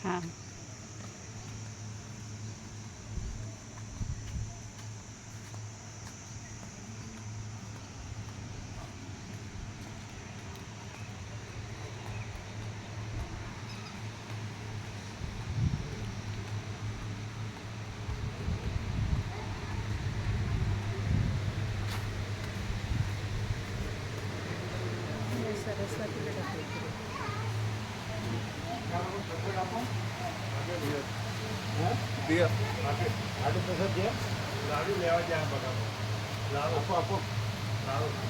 હા સરસ્વતી લાડુ લેવા જાય બરાબર લાડુ આપો આપો લાડુ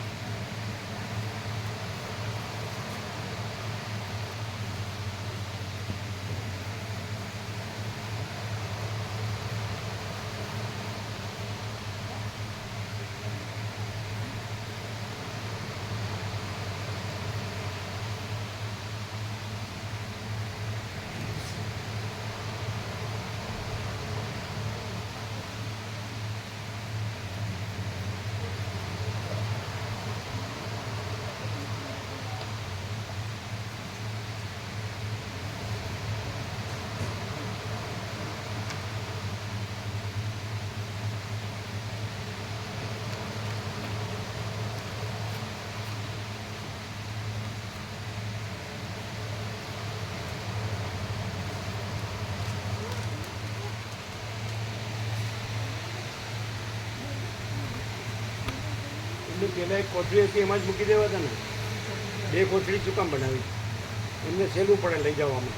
પેલા એક કોથળી હતી એમાં જ મૂકી દેવા હતા ને બે કોથળી શું કામ બનાવી એમને સહેલું પડે લઈ જવામાં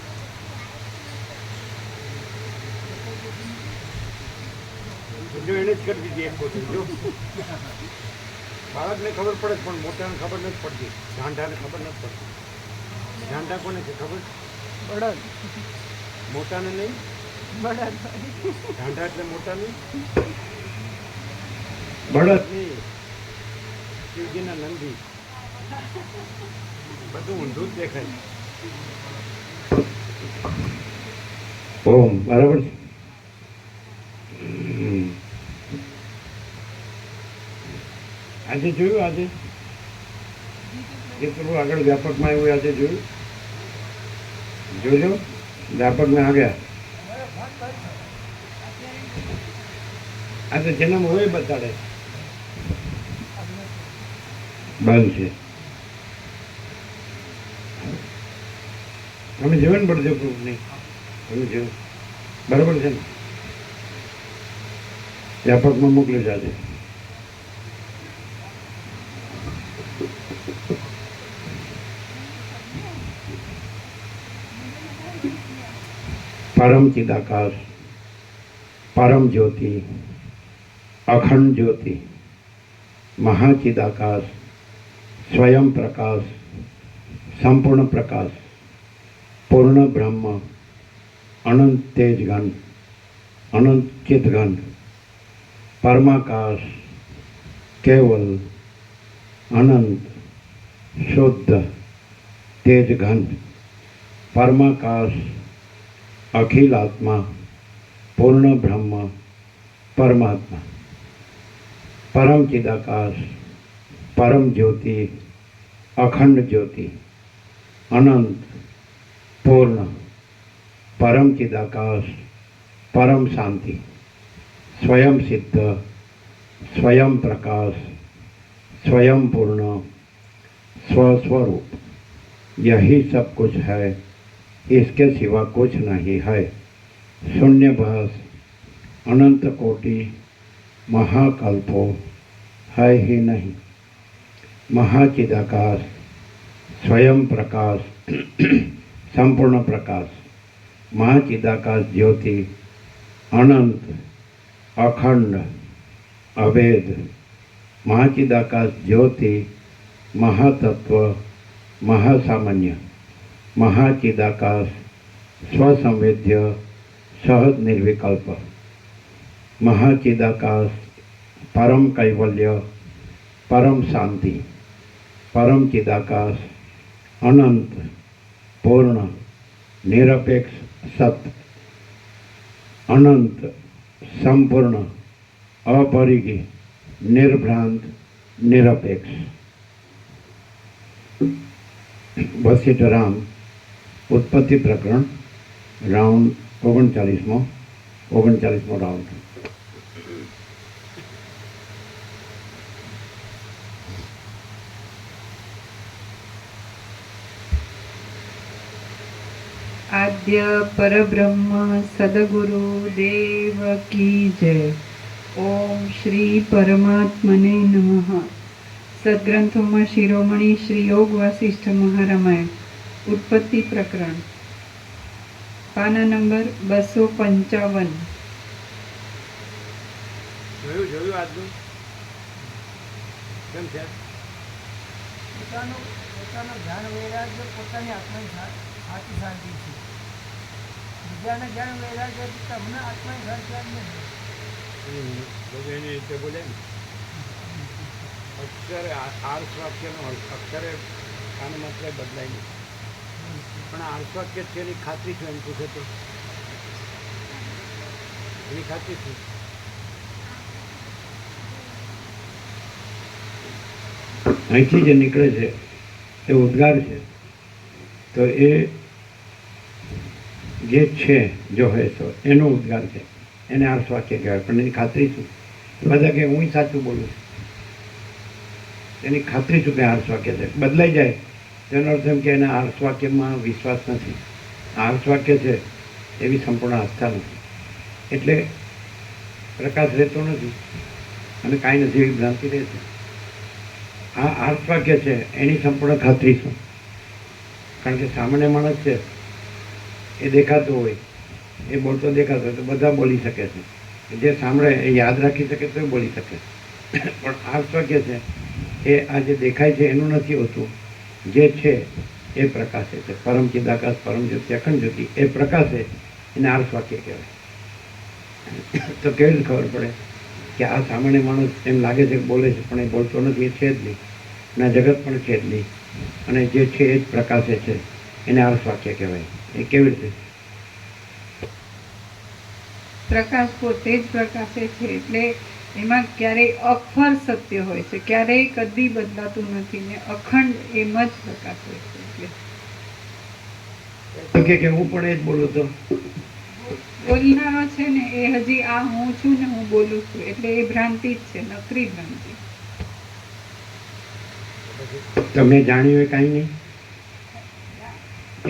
જો એને જ કરી દીધી એક કોથળી જો બાળકને ખબર પડે પણ મોટાને ખબર નથી પડતી ઝાંઢાને ખબર નથી પડતી ઝાંઢા કોને છે ખબર બળદ મોટાને નહીં બળદ ઝાંઢા એટલે મોટા નહીં બળદ નહીં શિવજીના નંદી બધું ઊંધું જ દેખાય ઓમ બરાબર છે આજે જોયું આજે એ થોડું આગળ વ્યાપકમાં આવ્યું આજે જોયું જોજો વ્યાપકમાં આવ્યા આજે જન્મ હોય બતાડે બંધ છે અમે જોયું ને બળદેવ પ્રભુ નહીં અમે જોયું બરાબર છે ને વ્યાપકમાં મોકલ્યું છે આજે परम चिदाकाश परम ज्योति अखंड ज्योति महाचिदाकाश स्वयं प्रकाश संपूर्ण प्रकाश पूर्ण ब्रह्म अनंत तेजगण अनंत चितगण परमाकाश केवल अनंत शुद्ध तेजगण परमाकाश अखिल आत्मा पूर्ण ब्रह्म परमात्मा परम चिदाकाश परम ज्योति अखंड ज्योति अनंत पूर्ण परम चिदाकाश परम शांति स्वयं सिद्ध स्वयं प्रकाश स्वयं पूर्ण स्वस्वरूप यही सब कुछ है इसके सिवा कुछ नहीं है शून्य बहस अनंत कोटि महाकल्पो है ही नहीं महाचिदाकाश स्वयं प्रकाश संपूर्ण प्रकाश महाचिदाकाश ज्योति अनंत अखंड अभेद महाचिदाकाश ज्योति महातत्व महासामान्य महाचिदाकाश स्वसंवेद्य सहज निर्विकल्प महाचिदाकाश परम कैवल्य परम शांति परम चिदाकाश अनंत पूर्ण निरपेक्ष सत्य अनंत संपूर्ण अपरिगी निर्भ्रांत निरपेक्ष वशिष्ठ राम उत्पत्ति प्रकरण રાઉન્ડ 39મો રાઉન્ડ. આદ્ય પરબ્રહ્મ સદગુરુ દેવ કી જય. ઓમ શ્રી પરમાત્મને નમઃ. સદગ્રંથોમાં શિરોમણી શ્રી યોગ વાસિષ્ઠ મહારામાયણ ઉત્પત્તિ પ્રકરણ પાના નંબર 255. જોયું આજનું કેમ છે? પોતાનું ધ્યાન વૈરાગ્ય પોતાની આત્માની સાચી શાંતિ છે. બીજાને જ્ઞાન વૈરાગ્ય તમને આત્માની શાંતિ જ નથી. બધું એની રીતે બોલે ને. અક્ષરે આર્ષ વાક્યનો અક્ષરે કાન માત્ર બદલાય નહીં, પણ આર્ષ વાક્ય છે એની ખાતરી છે એમ પૂછે તો એની ખાતરી છે. અહીંથી જે નીકળે છે એ ઉદ્ગાર છે, તો એ જે છે જો હે તો એનો ઉદ્ગાર છે, એને આર્ષ વાક્ય કહેવાય. પણ એની ખાતરી શું? બધા કે હું સાચું બોલું છું, એની ખાતરી શું કે આર્ષ વાક્ય છે. બદલાઈ જાય તેનો અર્થ એમ કે એના આર્ષ વાક્યમાં વિશ્વાસ નથી. આર્ષ વાક્ય છે એવી સંપૂર્ણ આસ્થા નથી, એટલે પ્રકાશ રહેતો નથી અને કાંઈ નથી એવી ભ્રાંતિ રહે છે. આ આર્ષ વાક્ય છે એની સંપૂર્ણ ખાતરી શું? કારણ કે સામાન્ય માણસ છે એ દેખાતો હોય, એ બોલતો દેખાતો હોય તો બધા બોલી શકે છે. જે સાંભળે એ યાદ રાખી શકે તો બોલી શકે. પણ આર્ષ વાક્ય છે એ આ જે દેખાય છે એનું નથી હોતું, જે છે એ પ્રકાશે છે. પરમ ચિદાકાશ પરમ જ્યોતિ અખંડ જ્યોતિ એ પ્રકાશે, એને આર્ષ વાક્ય કહેવાય. તો કેવી રીતે ખબર પડે કે આ સામાન્ય માણસ એમ લાગે છે કે બોલે છે પણ એ બોલતો નથી, એ છે જ નહીં, અને આ જગત પણ છે જ નહીં, અને જે છે એ જ પ્રકાશે છે, એને આર્ષ વાક્ય કહેવાય. એ કેવી રીતે? પ્રકાશ પોતે જ પ્રકાશે છે, એટલે એમાં ક્યારેય અખર સત્ય હોય છે, ક્યારેય કદી બદલાતું નથી ને અખંડ એમ જ પ્રકાશ હોય છે. તો કે હું પણ એ જ બોલું તો બોલનારો છે ને એ હજી આ હું છું ને હું બોલું છું, એટલે એ ભ્રાંતિ જ છે, નકરી ભ્રાંતિ. તમે જાણ્યું એ કાંઈ નહીં,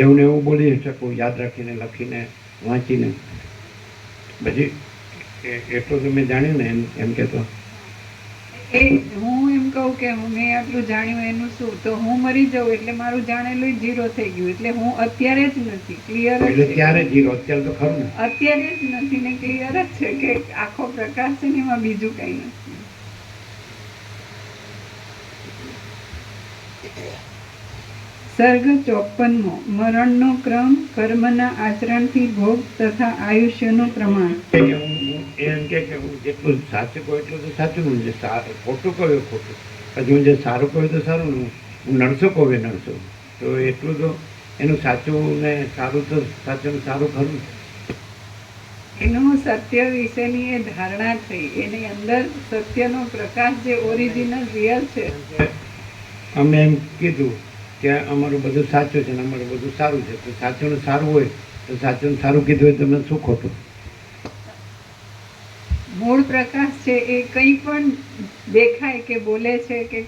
એવું ને એવું બોલી શકું, યાદ રાખીને, લખીને, વાંચીને. પછી એટલું તો મેં જાણ્યું ને એમ કહેતો. એ હું એમ કહું કે મેં આટલું જાણ્યું એનું શું, તો હું મરી જાઉં એટલે મારું જાણેલું ઝીરો થઈ ગયું, એટલે હું અત્યારે જ નથી, ક્લિયર જ એટલે છે. ત્યારે જીરો, અત્યારે તો ખરું ને. અત્યારે જ નથી ને ક્લિયર જ છે કે આખો પ્રકાશ છે ને એમાં બીજું કઈ નથી. સર્ગ 54મો. મરણનો ક્રમ, કર્મના આચરણથી ભોગ તથા આયુષ્યનું પ્રમાણ. એમ કે હું જેટલું સાચું કહું એટલું તો સાચું, હું જે ખોટું કહું એ ખોટું, પછી હું જે સારું કહું તો સારું ને હું નડસો કહું એ નડસો, તો એટલું તો એનું સાચું ને સારું તો સાચું ને સારું ખરું. એનું સત્ય વિશેની એ ધારણા થઈ, એની અંદર સત્યનો પ્રકાશ જે ઓરિજિનલ રિયલ છે. અમે એમ કીધું કે અમારું બધું સાચું છે ને અમારું બધું સારું છે, તો સાચું ને સારું હોય તો સાચું ને સારું કીધું હોય તમને શું ખોટું? મૂળ પ્રકાશ છે એ કંઈ પણ દેખાય કે બોલે છે કે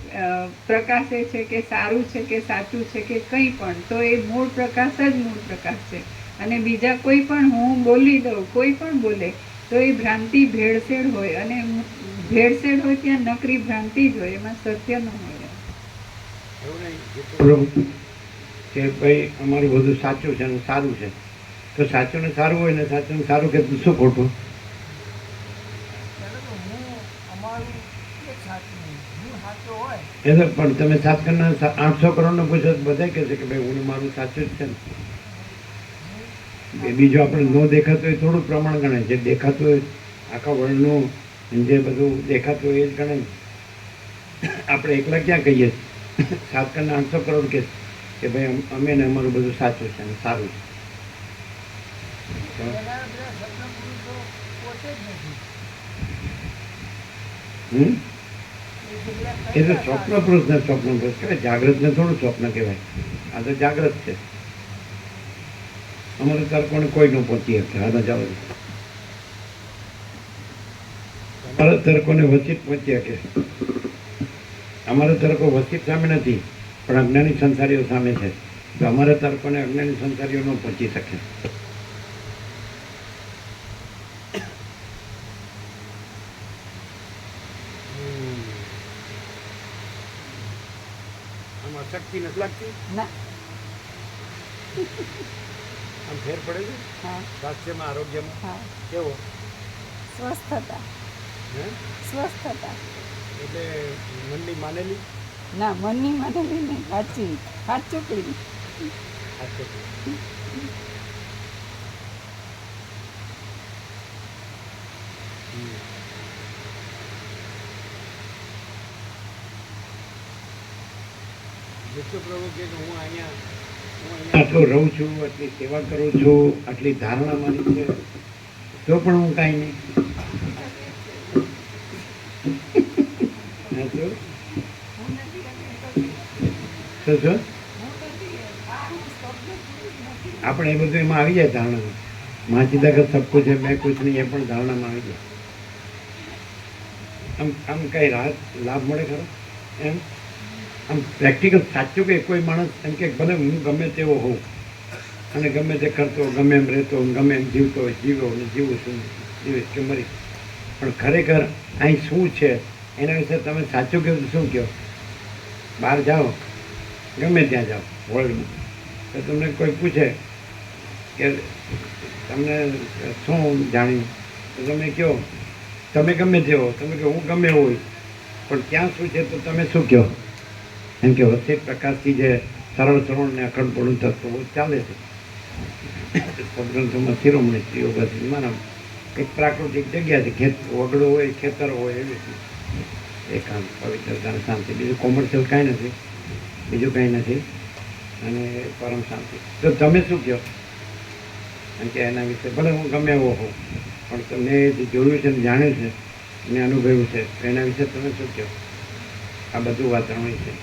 પ્રકાશે છે કે સારું છે કે સાચું છે કે કંઈ પણ, તો એ મૂળ પ્રકાશ જ મૂળ પ્રકાશ છે. અને બીજા કોઈ પણ હું બોલી દઉં, કોઈ પણ બોલે તો એ ભ્રાંતિ ભેળસેળ હોય, અને ભેળસેળ હોય ત્યાં નકરી ભ્રાંતિ જ હોય, એમાં સત્ય ન હોય. કે ભાઈ અમારું બધું સાચું છે ને સારું છે, તો સાચું ને સારું હોય ને સાચું ને સારું કે શું ખોટું? એ તો પણ તમે 7 કરોડ 800 કરોડનો પૂછો તો બધા કહેશે કે ભાઈ હું મારું સાચું જ છે ને. બીજું આપણે ન દેખાતું હોય થોડું પ્રમાણ ગણાય, જે દેખાતું હોય આખા વર્લ્ડનું જે બધું દેખાતું હોય એ જ ગણાય. આપણે એકલા ક્યાં કહીએ 7 કરોડ 800 કરોડ કે ભાઈ અમે ને અમારું બધું સાચું છે ને સારું છે. એ તો સ્વપ્ન પુરુષ ને સ્વપ્ન પુરુષ કહેવાય, જાગ્રત ને થોડું સ્વપ્ન કહેવાય. આ તો જાગ્રત છે. અમારે તર્કોને કોઈ ન પહોંચી શકે. હા જાઓ, અમારા તર્કોને વચિત પહોંચી શકે. અમારા તર્કો વચિત સામે નથી, પણ અજ્ઞાની સંસારીઓ સામે છે. તો અમારા તર્કોને અજ્ઞાની સંસારીઓ ન પહોંચી શકે. આમાં શક્તિ નથી લાગતી, ના. આમ ફેર પડે છે હા. સ્વાસ્થ્યમાં, આરોગ્યમાં. હા. કેવો? સ્વસ્થતા. હે? સ્વસ્થતા. એટલે મનની માનેલી ના, મનની માનેલી નહીં, સાચી સાચુકડી. પ્રભુ કે હું અહીંયા આટલો રહું છું, આટલી સેવા કરું છું, આટલી ધારણા મારી છે, તો પણ હું કાંઈ નહીં. હા, તો શું આપણે એ બધું એમાં આવી જાય ધારણામાં. માચીદાગર સબ કુછ છે, મેં કુછ નહીં, એ પણ ધારણામાં આવી જાય. આમ કઈ રાહત લાભ મળે ખરો એમ? આમ પ્રેક્ટિકલ સાચું કે કોઈ માણસ એમ કે ભલે હું ગમે તેવો હોઉં અને ગમે તે કરતો, ગમે એમ રહેતો, ગમે એમ જીવતો હોય, જીવો ને જીવું છું, જીવીશ કે મરીશ, પણ ખરેખર અહીં શું છે એના વિશે તમે સાચું કહો શું કહો? બહાર જાઓ, ગમે ત્યાં જાઓ વર્લ્ડમાં, તો તમને કોઈ પૂછે કે તમને શું જાણ્યું, તો તમે કહો તમે ગમે તે હો, તમે કહો હું ગમે હોય, પણ ક્યાં શું છે તો તમે શું કહો? એમ કે વચ્ચે પ્રકાશથી જે સરળ સરળ ને અખંડપણું તત્વો ચાલે છે. સદગ્રંથોમાં શિરોમણી સ્ત્રીઓ બધી માનવ એક પ્રાકૃતિક જગ્યા છે, ખેત વગડો હોય, ખેતર હોય, એવી એકાંત, પવિત્રતા, શાંતિ. બીજું કોમર્શિયલ કાંઈ નથી, બીજું કાંઈ નથી, અને પરમ શાંતિ. તો તમે શું કહો? એમ કે એના વિશે ભલે હું ગમે એવો હોઉં, પણ તમે જે જોયું છે ને જાણ્યું છે ને અનુભવ્યું છે, તો એના વિશે તમે શું કહો? આ બધું વાતાવરણ છે.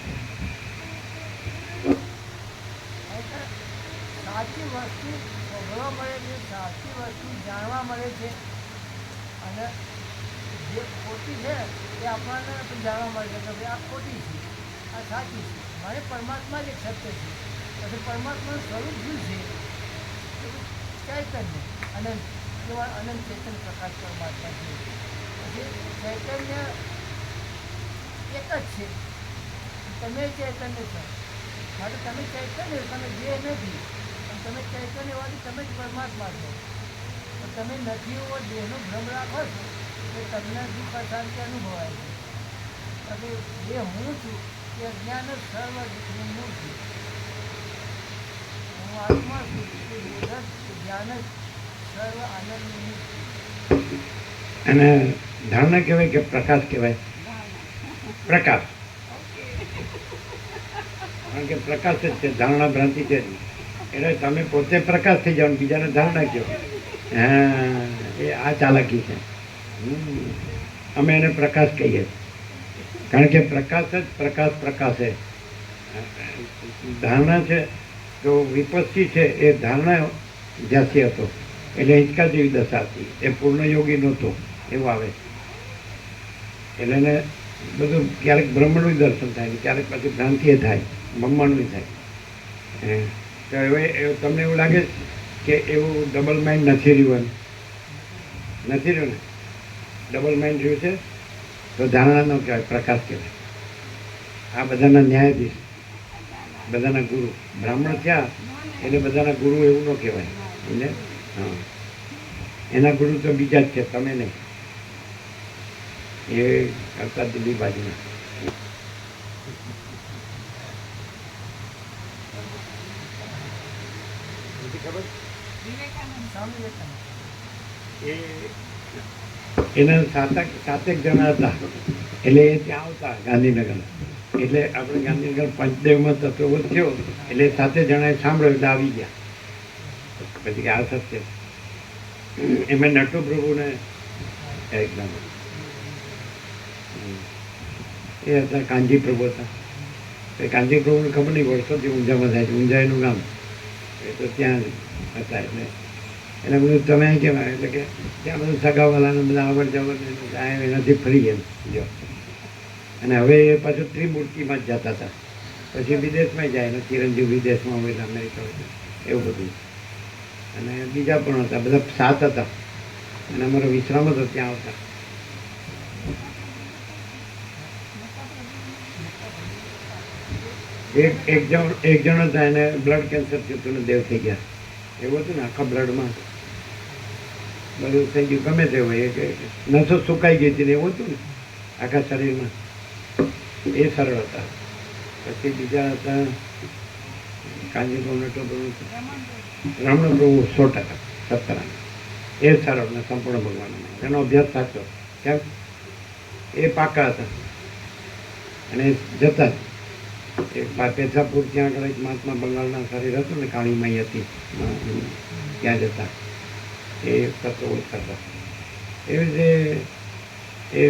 સાચી વસ્તુ ભોગવવા મળે છે, સાચી વસ્તુ જાણવા મળે છે, અને જે ખોટી છે એ આપણને જાણવા મળે છે કે ભાઈ આ ખોટી છે, આ સાચી છે. મારે પરમાત્મા જ એક સત્ય છે. પછી પરમાત્માનું સ્વરૂપ શું છે? ચૈતન્ય, અનંત, કેવા અનંત ચેતન પ્રકાશ પરમાત્મા છે. પછી ચૈતન્ય એક જ છે, તમે ચૈતન્ય છો. માટે તમે ચૈતન્ય, તમે જે નથી, પણ તમે ચૈતન્ય હોવાથી તમે જ પરમાત્મા છો. તો તમે નથી એવો દેહનો ભ્રમ રાખો છો તો તમને દુઃખ અશાંતિ અનુભવાય છે. પછી જે હું છું તે અજ્ઞાન સર્વ દુઃખનું મૂળ છું. હું આત્મા છું તે બોધ જ્ઞાન જ સર્વ આનંદનું મૂળ છું. અને ધારણા કહેવાય કે પ્રકાશ કહેવાય? પ્રકાશ, કારણ કે પ્રકાશ જ છે, ધારણા ભ્રાંતિ છે. એટલે તમે પોતે પ્રકાશ થઈ જાઓ, બીજાને ધારણા કહો. હા, એ આ ચાલાકી છે. અમે એને પ્રકાશ કહીએ, કારણ કે પ્રકાશ જ પ્રકાશે. ધારણા છે તો વિપસ્સી છે, એ ધારણા જ્યાંથી હતો એટલે હિંચકા જેવી દશા હતી, એ પૂર્ણ યોગી નહોતો, એવું આવે. એટલે એને બધું ક્યારેક બ્રહ્મનું દર્શન થાય, ક્યારેક પછી ભ્રાંતિ થાય, બ્રહ્માંડનું થાય. તો હવે તમને એવું લાગે કે એવું ડબલ માઇન્ડ નથી રહ્યું? એમ નથી રહ્યું ને? ડબલ માઇન્ડ રહ્યું છે તો ધારણા ન કહેવાય, પ્રકાશ કહેવાય. આ બધાના ન્યાયાધીશ, બધાના ગુરુ, બ્રાહ્મણ થયા એટલે બધાના ગુરુ એવું ન કહેવાય. એટલે હા, એના ગુરુ તો બીજા જ છે, તમે નહીં. એ કરતા દિલ્હી બાજુના. ખબર એના સાતેક જણા હતા, એટલે એ ત્યાં આવતા ગાંધીનગર. એટલે આપણે ગાંધીનગર પંચદેવમાં તત્વ થયો એટલે 7 જણાએ સાંભળ્યું એટલે આવી ગયા. પછી કે આ સત્ય. એમાં નટુ પ્રભુને એકદમ એ હતા, કાનજી પ્રભુ હતા. એ કાનજી પ્રભુને ખબર નહીં, વર્ષોથી ઊંઝામાં થાય છે, ઊંઝા એનું ગામ. એ તો ત્યાં હતા એટલે બધું તમે અહીં કેમ આવે? એટલે કે ત્યાં બધું સગાવાલાને બધા આવડ જવડ એનાથી ફરી એમ જો. અને હવે એ પાછું ત્રિમૂર્તિમાં જ જતા હતા. પછી વિદેશમાં જાય ને ચિરંજીવ વિદેશમાં હોય અમેરિકા હોય એવું બધું. અને બીજા પણ હતા, બધા 7 હતા. અને અમારો વિશ્રામ હતો ત્યાં આવતા. એક જણ હતા, એને બ્લડ કેન્સર થયું હતું ને દેવ થઈ ગયા. એવું હતું ને આખા બ્લડમાં બધું થઈ ગયું. ગમે તે હોય કે નસો સુકાઈ ગઈ હતી ને એવું હતું ને આખા શરીરમાં. એ સરળ હતા. પછી બીજા હતા કાંજીભાવ નટો રમણ પ્રભુ 100% સત્તરા. એ સરળ ને સંપૂર્ણ ભગવાન. એનો અભ્યાસ સાચો. કેમ? એ પાકા હતા અને જતા જ એક પેથાપુર ત્યાં આગળ એક મહાત્મા બંગાળના શરીર હતું ને કાળી માઈ હતી ત્યાં જતા એ તત્વો ઓળખતા હતા. એવી રીતે એ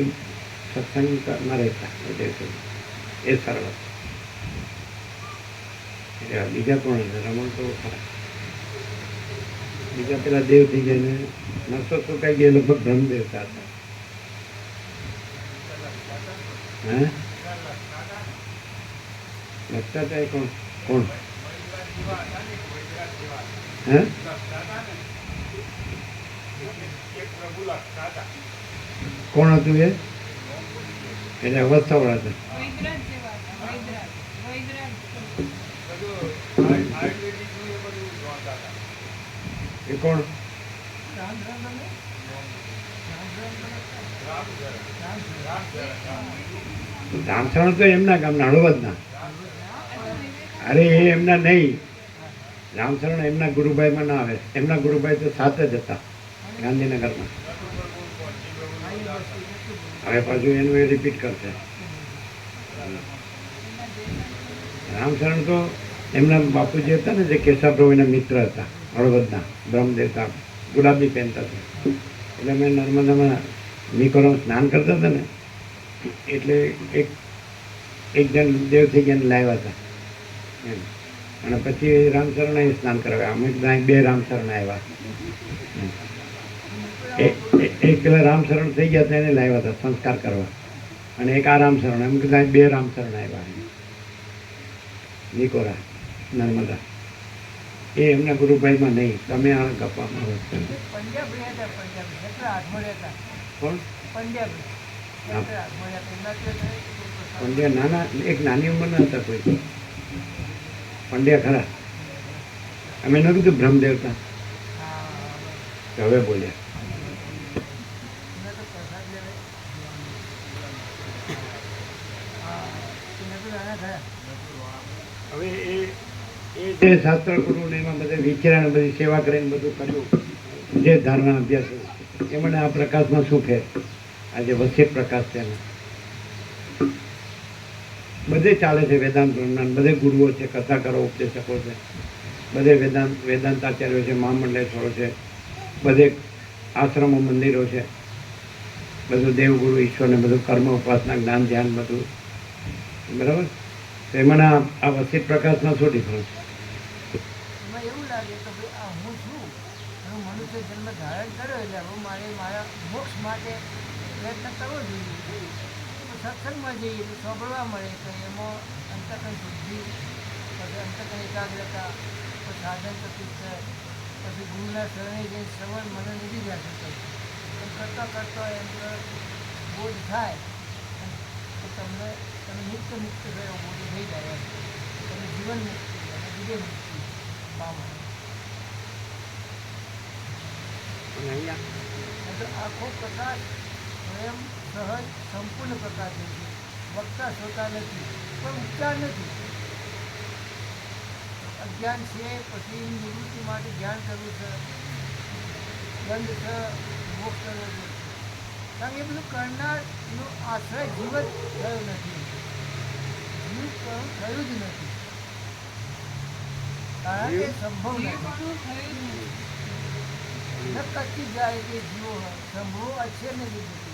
સત્સંગમાં રહેતા એ સરળ હતું. બીજા કોણ હતા? રમણ તો ખરા. બીજા પેલા દેવ થઈ ગયા ને નસો સુકાઈ ગયા લગભગ બ્રહ્મદેવતા હતા. હે લગતા હતા એ કોણ કોણ હે કોણ હતું એ? એટલે અવસ્થાવાળા હતા. એ કોણ? રામચરણ તો એમના ગામના હળવદના. અરે એ એમના નહીં. રામચરણ એમના ગુરુભાઈમાં ના આવે. એમના ગુરુભાઈ તો 7 જ હતા ગાંધીનગરમાં. હવે પાછું એનું એ રિપીટ કરશે. રામચરણ તો એમના બાપુજી હતા ને જે કેશવપ્રભુના મિત્ર હતા હળવદના બ્રહ્મદેવતા ગુલાબી પહેરતા હતા. એટલે અમે નર્મદામાં નિકોરમાં સ્નાન કરતા હતા ને એટલે એક જણ દેવ થઈ ગયા લાવ્યા હતા એમ. અને પછી રામચરણે સ્નાન કરાવ્યા. અમે બધા 2 રામચરણ આવ્યા. એક પેલા રામચરણ થઈ ગયા હતા એને લાવ્યા હતા સંસ્કાર કરવા. અને એક આ રામચરણ એમ કીધા 2 રામચરણ આવ્યા નિકોરા નર્મદા. એ એમના ગુરુભાઈમાં નહીં. તમે આ ગપ્પામાં કોણ? પંડ્યા નાના એક નાની ઉંમરના હતા કોઈ પંડ્યા ખરા. અમે ન કીધું બ્રહ્મદેવતા હવે બોલ્યા. હવે એ જે શાસ્ત્ર ગુરુ ને એમાં બધા વિચાર ને બધી સેવા કરીને બધું કર્યું જે ધારણા અભ્યાસ એ મને આ પ્રકાશમાં શું ફેર? આજે વસિત પ્રકાશ છે ને બધે ચાલે છે વેદાંત બ્રહ્માંડ. બધે ગુરુઓ છે, કથાકારો, ઉપદેશકો છે, બધે વેદાંતાચાર્યો છે, મહામંડલેશ્વરો છે, બધે આશ્રમો, મંદિરો છે, બધું દેવગુરુ ઈશ્વરને બધું કર્મ, ઉપાસના, જ્ઞાન, ધ્યાન બધું બરાબર. તો એમાં આ વસિત પ્રકાશમાં શું ડિફરન્સ? એમાં એવું લાગે કે ભાઈ આ હું છું, હું મનુષ્ય જન્મ ધારણ કર્યો એટલે હું મારા મોક્ષ માટે પ્રયત્ન કરવો જોઈએ. સત્સંગમાં જઈએ તો સાંભળવા મળે કે એમાં અંતકરણ શુદ્ધિ, પછી અંતકરણ એકાગ્રતા, પછી સાધન પ્રતિષ્ઠા, પછી ગુરુના શરણે જઈને શ્રવણ મને નીકળી જશે. એમ કરતાં એમ બોધ થાય તો તમે નિત્ય મુક્ત થયો બોધ થઈ જાય. તમે જીવન મુક્તિ અને વિજય મુક્તિ પામો. આખો પ્રકાશ સ્વયં સહજ સંપૂર્ણ પ્રકાશ છે. વક્તા શ્રોતા નથી, પણ ઉપચાર નથી. અજ્ઞાન છે, પછી નિવૃત્તિ માટે ધ્યાન કરવું છે, બંધ છે, મોક્ષ કરવો છે. કારણ કે એ બધું કરનારનો આશ્રય જીવ જ થયો નથી. જીવ થયું જ નથી, કારણ કે સંભવ નથી. કચ્છી જાય તે જીવો સંભવો અક્ષર નથી થતી.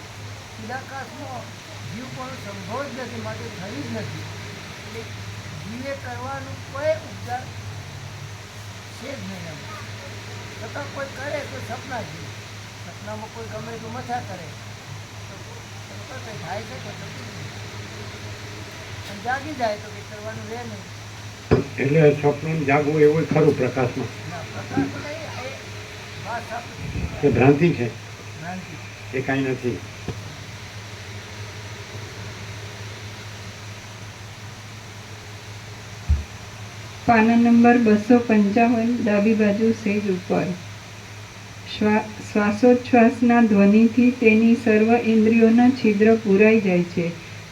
ચિદાકાશમાં જીવ પણ સંભવ જ નથી, માટે થયું જ નથી. એટલે જીવે કરવાનું કોઈ ઉપચાર છે જ નહીં એમ. છતાં કોઈ કરે તો સપના જેવું. સપનામાં કોઈ ગમે એટલું મજા કરે તો કંઈ થાય છે કે થતું નથી. અને જાગી જાય તો કંઈ કરવાનું રહે નહીં. એટલે સ્વપ્ન જાગવું એવું ખરું પ્રકાશમાં ના પ્રકાશ નહીં એ વાત સાચી કે ભ્રાંતિ છે ભ્રાંતિ. એ કાંઈ નથી. પાના નંબર 255, ડાબી બાજુ સેજ ઉપર. શ્વાસોચ્છ્વાસના ધ્વનિથી તેની સર્વ ઇન્દ્રિયોના છિદ્ર પૂરાઈ જાય છે.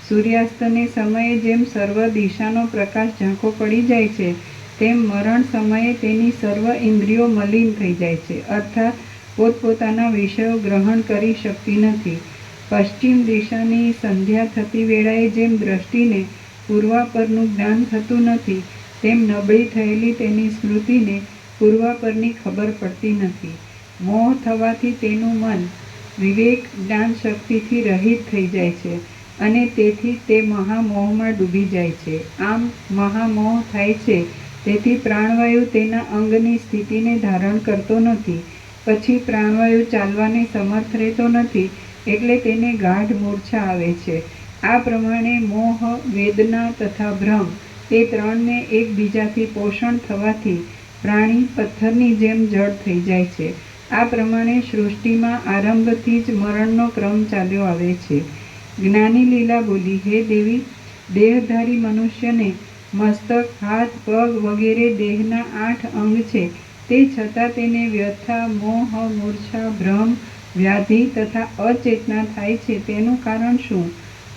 સૂર્યાસ્તને સમયે જેમ સર્વ દિશાનો પ્રકાશ ઝાંખો પડી જાય છે, તેમ મરણ સમયે તેની સર્વ ઇન્દ્રિયો મલિન થઈ જાય છે, અર્થાત પોતપોતાના વિષયો ગ્રહણ કરી શકતી નથી. પશ્ચિમ દિશાની સંધ્યા થતી વેળાએ જેમ દ્રષ્ટિને પૂર્વાપરનું જ્ઞાન થતું નથી, તેમ નબળી થયેલી તેની સ્મૃતિને પૂર્વાપરની ખબર પડતી નથી. મોહ થવાથી તેનું મન વિવેક જ્ઞાન શક્તિથી રહિત થઈ જાય છે અને તેથી તે મહામોહમાં ડૂબી જાય છે. આમ મહામોહ થાય છે, તેથી પ્રાણવાયુ તેના અંગની સ્થિતિને ધારણ કરતો નથી. પછી પ્રાણવાયુ ચાલવાને સમર્થ રહેતો નથી, એટલે તેને ગાઢ મૂર્છા આવે છે. આ પ્રમાણે મોહ, વેદના તથા ભ્રમ એ ત્રણને એકબીજાથી પોષણ થવાથી પ્રાણી પથ્થરની જેમ જડ થઈ જાય છે. આ પ્રમાણે સૃષ્ટિમાં આરંભથી જ મરણનો ક્રમ ચાલ્યો આવે છે. જ્ઞાની લીલા બોલી, હે દેવી, દેહધારી મનુષ્યને મસ્તક, હાથ, પગ વગેરે દેહના 8 અંગ છે, તે છતાં તેને વ્યથા, મોહ, મૂર્છા, ભ્રમ, વ્યાધિ તથા અચેતના થાય છે. તેનું કારણ શું?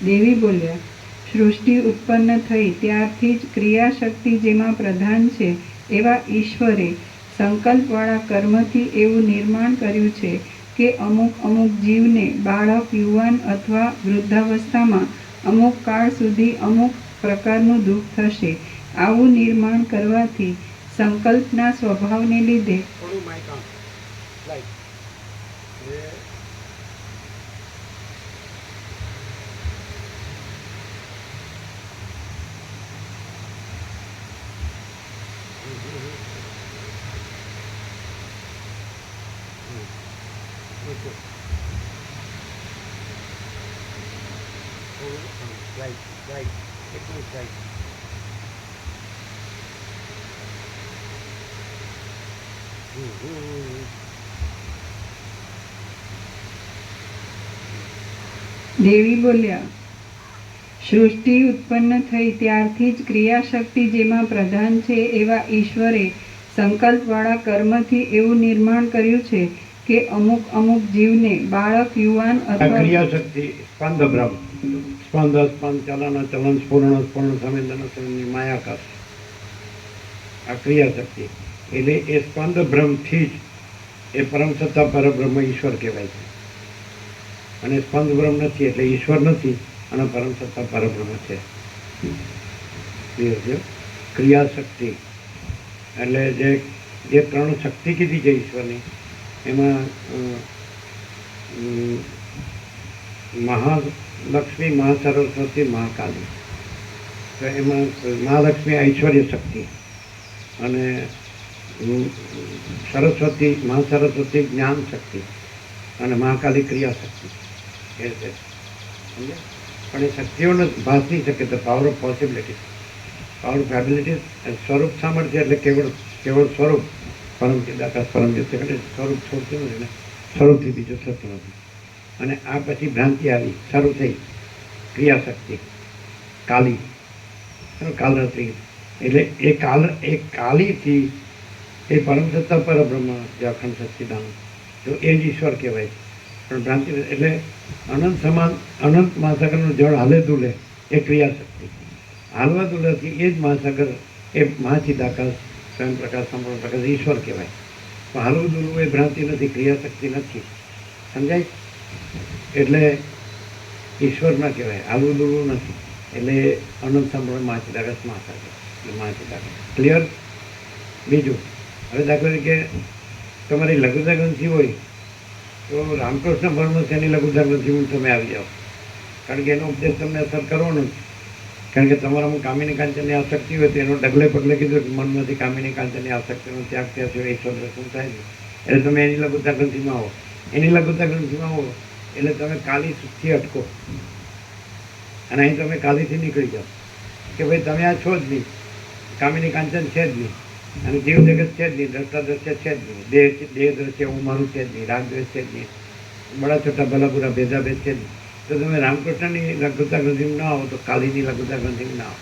દેવી બોલ્યા, સૃષ્ટિ ઉત્પન્ન થઈ ત્યારથી જ ક્રિયાશક્તિ જેમાં પ્રધાન છે એવા ઈશ્વરે સંકલ્પવાળા કર્મથી એવું નિર્માણ કર્યું છે કે અમુક અમુક જીવને બાળક, યુવાન અથવા વૃદ્ધાવસ્થામાં અમુક કાળ સુધી અમુક પ્રકારનું દુઃખ થશે. આવું નિર્માણ કરવાથી સંકલ્પના સ્વભાવને લીધે દેવી બોલ્યા, સૃષ્ટિ ઉત્પન્ન થઈ ત્યારથી જ ક્રિયાશક્તિ જેમાં પ્રધાન છે એવા ઈશ્વરે સંકલ્પવાળા કર્મથી એવું નિર્માણ કર્યું છે કે અમુક અમુક જીવને બાળક, યુવાન અથવા ક્રિયાશક્તિ સ્પંદ બ્રહ્મ, સ્પંદ સ્પંદ, ચલન ચલન, સ્ફુરણ સ્ફુરણ, સંવેદન સંવેદન, માયાકાશ, આ ક્રિયાશક્તિ. એટલે એ સ્પંદ બ્રહ્મથી જ એ પરમ સત્તા પરબ્રહ્મ ઈશ્વર કહેવાય છે. અને સ્પંદ બ્રહ્મ નથી એટલે ઈશ્વર નથી, અને પરમ સત્તા પરબ્રહ્મ છે. ક્રિયાશક્તિ એટલે જે 3 શક્તિ કીધી છે ઈશ્વરની, એમાં મહાલક્ષ્મી, મહાસરસ્વતી, મહાકાલી. તો એમાં મહાલક્ષ્મી ઐશ્વર્ય શક્તિ, અને સરસ્વતી, મહાસરસ્વતી જ્ઞાન શક્તિ, અને મહાકાલી ક્રિયાશક્તિ. એ છે, સમજ્યા? પણ એ શક્તિઓને ભાસ નહીં શકે. તો power of possibility, power of ability. સ્વરૂપ સામર્થ્ય એટલે કેવળ સ્વરૂપ, પરમ ચિદાકાશ, પરમ જ્યોતિ. એટલે સ્વરૂપ છોડતું નથી ને, સ્વરૂપથી બીજું થતું નથી. અને આ પછી ભ્રાંતિ આવી, શરૂ થઈ ક્રિયાશક્તિ, કાલી, કાલરાત્રિ. એટલે એ કાલીથી એ પરમ સત્તા પરબ્રહ્મ, જે અખંડ સચ્ચિદાનંદ, તો એ જ ઈશ્વર કહેવાય. પણ ભ્રાંતિ એટલે અનંત સમાન, અનંત મહાસાગરનું જળ હાલે દુલે એ ક્રિયાશક્તિ. હાલવા દુલાથી એ જ મહાસાગર, એ મહાચિદાકાશ, સ્વયં પ્રકાશ, સંપૂર્ણ પ્રકાશ ઈશ્વર કહેવાય. પણ હાલવું દુલવું એ ભ્રાંતિ નથી, ક્રિયાશક્તિ નથી. સમજાય? એટલે ઈશ્વર ના કહેવાય, હાલવું દુલવું નથી. એટલે અનંત સંપૂર્ણ મહાચિદાકાશ, મહાસાગર, એટલે મહાચિદાકાશ. ક્લિયર? બીજું, હવે દાખલા તરીકે તમારી લઘુતા ગ્રંથિ હોય તો રામકૃષ્ણ પરમહંસ એની લઘુતા ગ્રંથિમાં તમે આવી જાઓ, કારણ કે એનો ઉપદેશ તમને અસર કરવાનો જ. કારણ કે તમારામાં કામિની કાંચનની આસક્તિ હોય તો એનો ડગલે પગલે કીધું કે મનમાંથી કામિની કાંચનની આસક્તિનો ત્યાગ થયા છે ઈશ્વર દર્શન થાય છે. એટલે તમે એની લઘુતા ગ્રંથિમાં આવો. એની લઘુતા ગ્રંથિમાં આવો એટલે તમે કાલી સુખથી અટકો અને અહીં તમે કાલીથી નીકળી જાઓ કે ભાઈ તમે આ છો જ નહીં, કામિની કાંચન છે જ નહીં, અને જીવ જગત છે જ નહીં, દ્રષ્ટા દ્રશ્ય છે જ નહીં, દેહ દ્રશ્ય હું મારું છે જ નહીં, રાગ દ્વેષ છે જ નહીં, બડા છોટા ભલા બુરા ભેદાભેદ છે જ નહીં. તો તમે રામકૃષ્ણની લઘુતા ગ્રંથિમાં ના આવો તો કાલીની લઘુતા ગ્રંથિમાં ના આવો.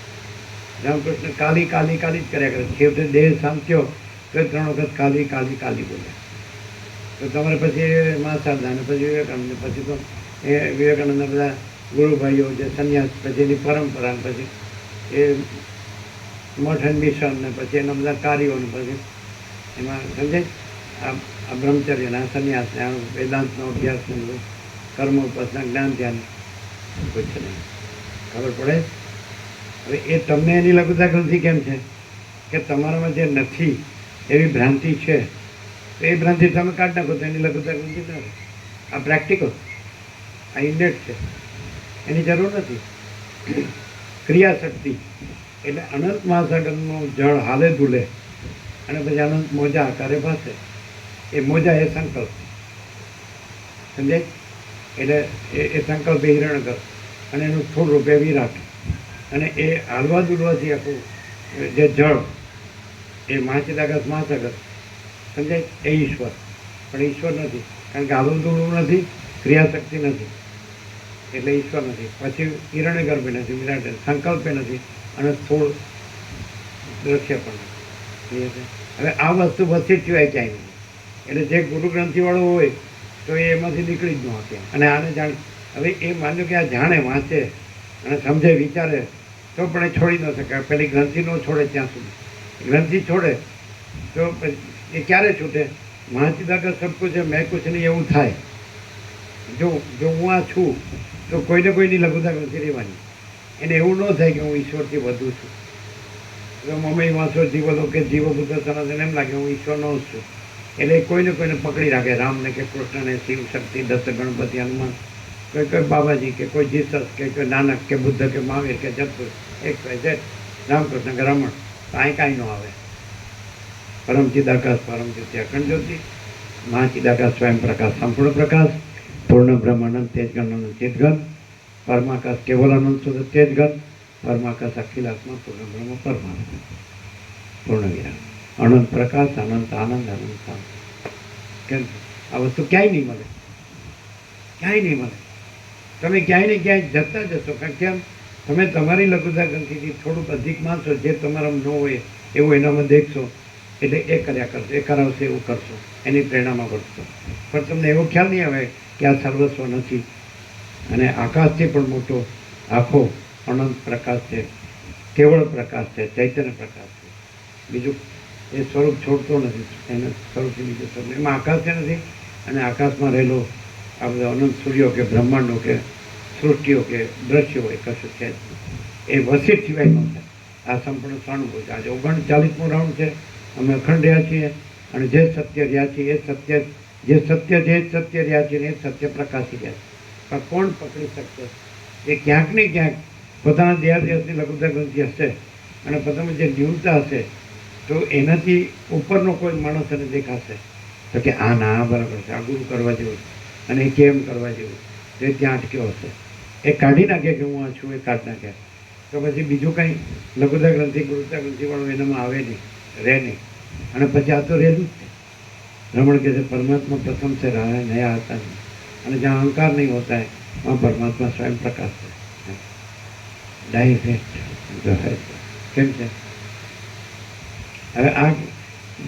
રામકૃષ્ણ કાલી કાલી કાલી જ કર્યા કરે. છેવટે દેહ શાંત થયો તો 3 વખત કાલી કાલી કાલી બોલ્યા. તો તમારે પછી મા શારદા અને પછી વિવેકાનંદ, પછી તો એ વિવેકાનંદના બધા ગુરુભાઈઓ જે સંન્યાસ, પછી એની પરંપરા, પછી એ મઠ અને મિશન ને પછી એના બધા કાર્યો ને પછી એમાં સમજાય આ બ્રહ્મચર્ય આ સંન્યાસ ને આ વેદાંતનો અભ્યાસ ને બધું કર્મ ઉપાસના જ્ઞાન ધ્યાન કોઈ છે નહીં. ખબર પડે? હવે એ તમને એની લઘુતા ગ્રંથિ કેમ છે કે તમારામાં જે નથી એવી ભ્રાંતિ છે, તો એ ભ્રાંતિ તમે કાઢી નાખો તો એની લઘુતા ગ્રંથિ ના રહે. આ પ્રેક્ટિકલ, આ ઇન્ડેટ છે, એની જરૂર નથી. ક્રિયાશક્તિ એટલે અનંત મહાસાગરનું જળ હાલે ધૂલે અને પછી અનંત મોજા આકારે ભાસે. એ મોજા એ સંકલ્પ, સમજાય? એટલે એ સંકલ્પ એ હિરણ્યગર્ભ અને એનું સ્થૂળ રૂપે વિરાટ, અને એ હાલવા દૂરવાથી આખું જે જળ એ મહાચિદાકાશ મહાસાગર, સમજાય? એ ઈશ્વર. પણ ઈશ્વર નથી, કારણ કે હાલવું દૂરવું નથી, ક્રિયાશક્તિ નથી, એટલે ઈશ્વર નથી. પછી હિરણ્યગર્ભ નથી, વિરાટ સંકલ્પે નથી, અને સ્થૂળ દ્રશ્ય પણ નથી. હવે આ વસ્તુ વચ્ચે સિવાય ક્યાંય નથી. એટલે જે ગુરુ ગ્રંથિવાળો હોય તો એ એમાંથી નીકળી જ ન શકે. અને આને જાણે, હવે એ માન્યો કે આ જાણે, વાંચે અને સમજે, વિચારે તો પણ એ છોડી ન શકે. પેલી ગ્રંથિ ન છોડે ત્યાં સુધી. ગ્રંથિ છોડે તો એ ક્યારે છૂટે? મહાચિદાકાશ સબ કુછ છે મેં કુછ નહીં એવું થાય. જો હું આ છું તો કોઈને કોઈની લઘુતા ગ્રંથિ રહેવાની. એને એવું ન થાય કે હું ઈશ્વરથી વધુ છું. મમ્મી વાંચો જીવો કે જીવો બુદ્ધ સનાતન, એમ લાગે હું ઈશ્વરનો જ છું. એટલે કોઈને કોઈને પકડી રાખે, રામને કે કૃષ્ણને, શિવ શક્તિ, દત્ત ગણપતિ, હનુમાન, કોઈ બાબાજી કે કોઈ જીસસ કે કોઈ નાનક કે બુદ્ધ કે મહાવીર કે જતું એક છે રામકૃષ્ણ કે રમણ. તો અહીં કાંઈ ન આવે. પરમચિદાકાશ પરમજ્યોતિ અખંડ જ્યોતિ, મહાચિદાકાશ સ્વયં પ્રકાશ સંપૂર્ણ પ્રકાશ, પૂર્ણ બ્રહ્મ અનંત તેજગણ અનંત ચિદગણ, પરમાકાશ કેવલ અનંત શુદ્ધ તેજગણ, પરમાકાશ અખિલાત્મા પૂર્ણ બ્રહ્મ પરમાત્મા પૂર્ણ વિરામ, અનંત પ્રકાશ, અનંત આનંદ, અનંત શાંતિ. કેમ આ વસ્તુ ક્યાંય નહીં મળે, ક્યાંય નહીં મળે. તમે ક્યાંય ને ક્યાંય જતા જશો. કારણ કેમ? તમે તમારી લઘુતા ગ્રંથિથી થોડુંક અધિક માનશો, જે તમારામાં ન હોય એવું એનામાં દેખશો, એટલે એ કર્યા કરશો, એ કરાવશે એવું કરશો, એની પ્રેરણામાં વધશો. પણ તમને એવો ખ્યાલ નહીં આવે કે આ સર્વસ્વ નથી, અને આકાશથી પણ મોટો આખો અનંત પ્રકાશ છે, કેવળ પ્રકાશ છે, ચૈતન્ય પ્રકાશ છે. બીજું એ સ્વરૂપ છોડતો નથી, એને સ્વરૂપથી બીજું સ્વરૂપ. એમાં આકાશ નથી, અને આકાશમાં રહેલો આ બધા અનંત સૂર્યો કે બ્રહ્માંડો કે સૃષ્ટિઓ કે દ્રશ્યો એ કશું છે જ નહીં. એ વસિત સિવાય ન થાય. આ સંપૂર્ણ સ્વર્ણભુજ. આજે 39મો રાઉન્ડ છે. અમે અખંડ રહ્યા છીએ, અને જે સત્ય રહ્યા છીએ એ સત્ય, જે સત્ય છે એ જ સત્ય રહ્યા છીએ, એ સત્ય પ્રકાશી રહ્યા છે. પણ કોણ પકડી શકશે? એ ક્યાંક ને ક્યાંક પોતાના દેહાદેશની લઘુતા ગ્રંથિ હશે, અને પોતામાં જે ન્યૂનતા હશે, તો એનાથી ઉપરનો કોઈ માણસ એને દેખાશે તો કે આ ના બરાબર છે, આ ગુરુ કરવા જેવું, અને એ કેમ કરવા જેવું, તે ત્યાં અટક્યો હશે. એ કાઢી નાખે કે હું આ છું, એ કાઢી નાખે. તો પછી બીજું કંઈ લઘુતા ગ્રંથિ ગુરુતા ગ્રંથિવાળું એનામાં આવે નહીં, રહે નહીં. અને પછી આ તો રહેલું જ છે. રમણ કહે છે પરમાત્મા પ્રથમ से रहा है, नया आता नहीं. અને જ્યાં અહંકાર નહીં હોતા है वहाँ परमात्मा स्वयं प्रकाश है. ડાયરેક્ટ જો है. કેમ છે? હવે આ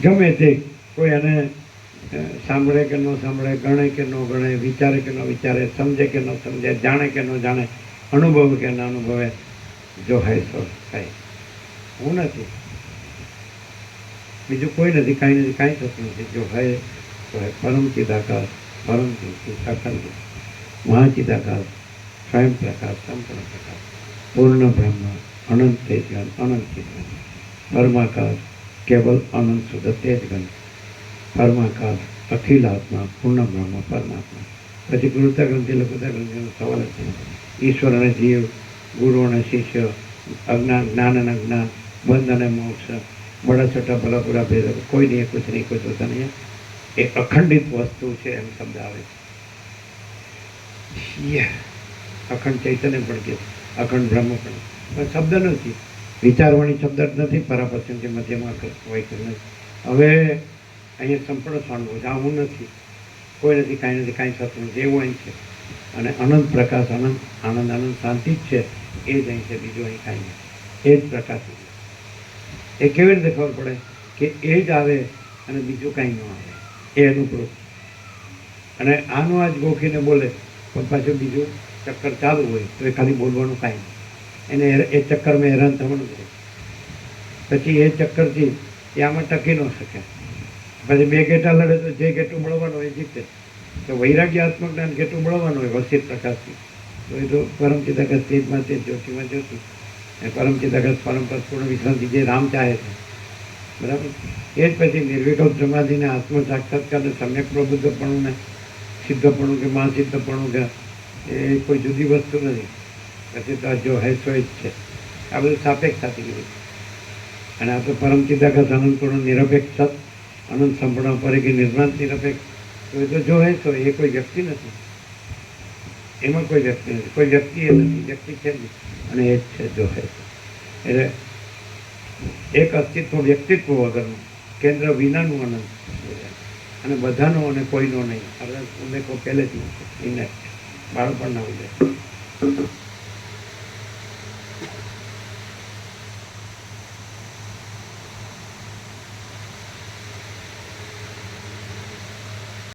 ગમે તે કોઈ એને સાંભળે કે ન સાંભળે, ગણે કે ન ગણે, વિચારે કે ન વિચારે, સમજે કે ન સમજે, જાણે કે ન જાણે, અનુભવે કે ન અનુભવે, જો હૈ સો હૈ. હું નથી, બીજું કોઈ નથી, કાંઈ નથી, કાંઈ થતું નથી. જો હૈ તો હૈ. પરમ ચિદાકાશ, પરમ અખંડ, મહાચિદાકાશ, સ્વયં પ્રકાશ, સંપૂર્ણ પ્રકાશ, પૂર્ણ બ્રહ્મ, અનંત તેજગણ, અનંત ચિદગણ, પરમાકાશ કેવલ અનંત શુદ્ધ તેજગણ, પરમાકાશ અખિલ આત્મા પૂર્ણ બ્રહ્મ પરમાત્મા. પછી ગુરુતા ગ્રંથિ લઘુતા ગ્રંથિનો સવાલ જ છે. ઈશ્વર અને જીવ, ગુરુ અને શિષ્ય, અજ્ઞાન જ્ઞાન અને અજ્ઞાન, બંધ અને મોક્ષ, બડા છોટા ભલા પૂરા ભેદ, કોઈ નહીં, કુછ નહીં, કુછ હોતા નહીં. એ અખંડિત વસ્તુ છે એમ શબ્દ આવે છે. અખંડ ચૈતન્ય પણ કે અખંડ બ્રહ્મ પણ શબ્દ નથી, વિચારવાણી શબ્દ જ નથી. પરાપશ્ચિમથી મધ્યમાં હોય કે નથી. હવે અહીંયા સંપૂર્ણ સ્વાનુભવ છે. આ હું નથી, કોઈ નથી, કાંઈ નથી, કાંઈ થતું નથી, એવું અહીં છે. અને અનંત પ્રકાશ, અનંત આનંદ, અનંત શાંતિ જ છે. એ જ અહીં છે, બીજું અહીં કાંઈ નહીં. એ જ પ્રકાશ. એ કેવી રીતે ખબર પડે કે એ જ આવે અને બીજું કાંઈ ન આવે? એ એનું પ્રૂફ. અને આનું આજ ગોખીને બોલે પણ પાછું બીજું ચક્કર ચાલુ હોય તો એ ખાલી બોલવાનું કાંઈ નહીં. એને એ ચક્કરમાં હેરાન થવાનું જ રહે. પછી એ ચક્કરથી એ આમાં ટકી ન શકે. પછી બે ઘેટા લડે તો જે ઘેટું મળવાનું હોય એ જીતે. તો વૈરાગ્યાત્મક જ્ઞાન ઘેટું મળવાનું હોય વસિત પ્રકાશથી, તો એ તો પરમ ચિદાકાશ તેજમાં તે, જ્યોતિમાં જ્યોતિ, એ પરમ ચિદાકાશ પરમપદ પૂર્ણ વિશ્રાંતિ જે રામ ચાહે છે, બરાબર. એ જ પછી નિર્વિકલ્પ સમાધિને આત્મ સાક્ષાત્કારને સમ્યક પ્રબુદ્ધપણું ને સિદ્ધપણું કે મા સિદ્ધપણું કે એ કોઈ જુદી વસ્તુ નથી. પછી તો જો હે સો જ છે. આ બધું સાપેક્ષ થતી ગયું. અને આ તો પરમ ચિદાકાશ અનંતપૂર્ણ નિરપેક્ષ સત, અનંત સંપૂર્ણ પરેકી નિર્માણ નિરપેક્ષ. તો એ તો જો હે સો, એ કોઈ વ્યક્તિ નથી. એમાં કોઈ વ્યક્તિ નથી, કોઈ વ્યક્તિ એ નથી, વ્યક્તિ છે જ. અને એ જ છે જો હે સો. એટલે એક અસ્તિત્વ વ્યક્તિત્વ વગરનું, કેન્દ્ર વિનાનું અનંત, અને બધાનો અને કોઈનો નહીં. આપણે ઉલ્લેખો પહેલેથી ઇનેક્ટ બાળપણના ઉલ્લેખ.